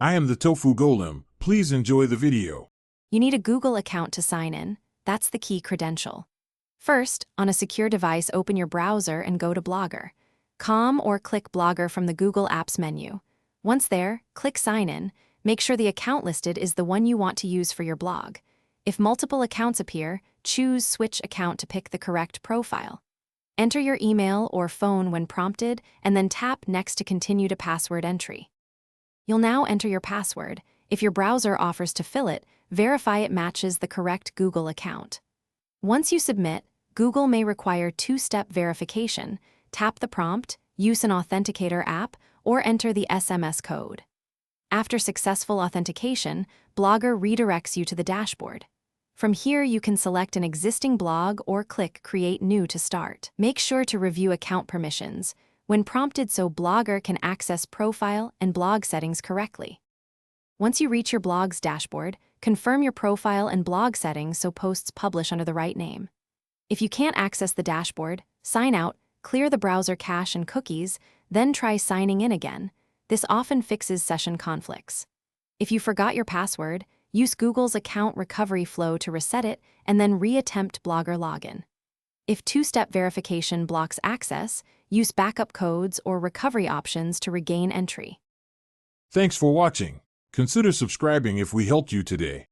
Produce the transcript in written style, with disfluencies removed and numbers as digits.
I am the Tofu Golem. Please enjoy the video. You need a Google account to sign in. That's the key credential. First, on a secure device, open your browser and go to Blogger.com or click Blogger from the Google Apps menu. Once there, click Sign In. Make sure the account listed is the one you want to use for your blog. If multiple accounts appear, choose Switch Account to pick the correct profile. Enter your email or phone when prompted, and then tap Next to continue to password entry. You'll now enter your password. If your browser offers to fill it, verify it matches the correct Google account. Once you submit, Google may require two-step verification. Tap the prompt, use an authenticator app, or enter the SMS code. After successful authentication, Blogger redirects you to the dashboard. From here, you can select an existing blog or click Create New to start. Make sure to review account permissions when prompted so Blogger can access profile and blog settings correctly. Once you reach your blog's dashboard, confirm your profile and blog settings so posts publish under the right name. If you can't access the dashboard, sign out, clear the browser cache and cookies, then try signing in again. This often fixes session conflicts. If you forgot your password, use Google's account recovery flow to reset it and then reattempt Blogger login. If two-step verification blocks access, use backup codes or recovery options to regain entry. Thanks for watching. Consider subscribing if we helped you today.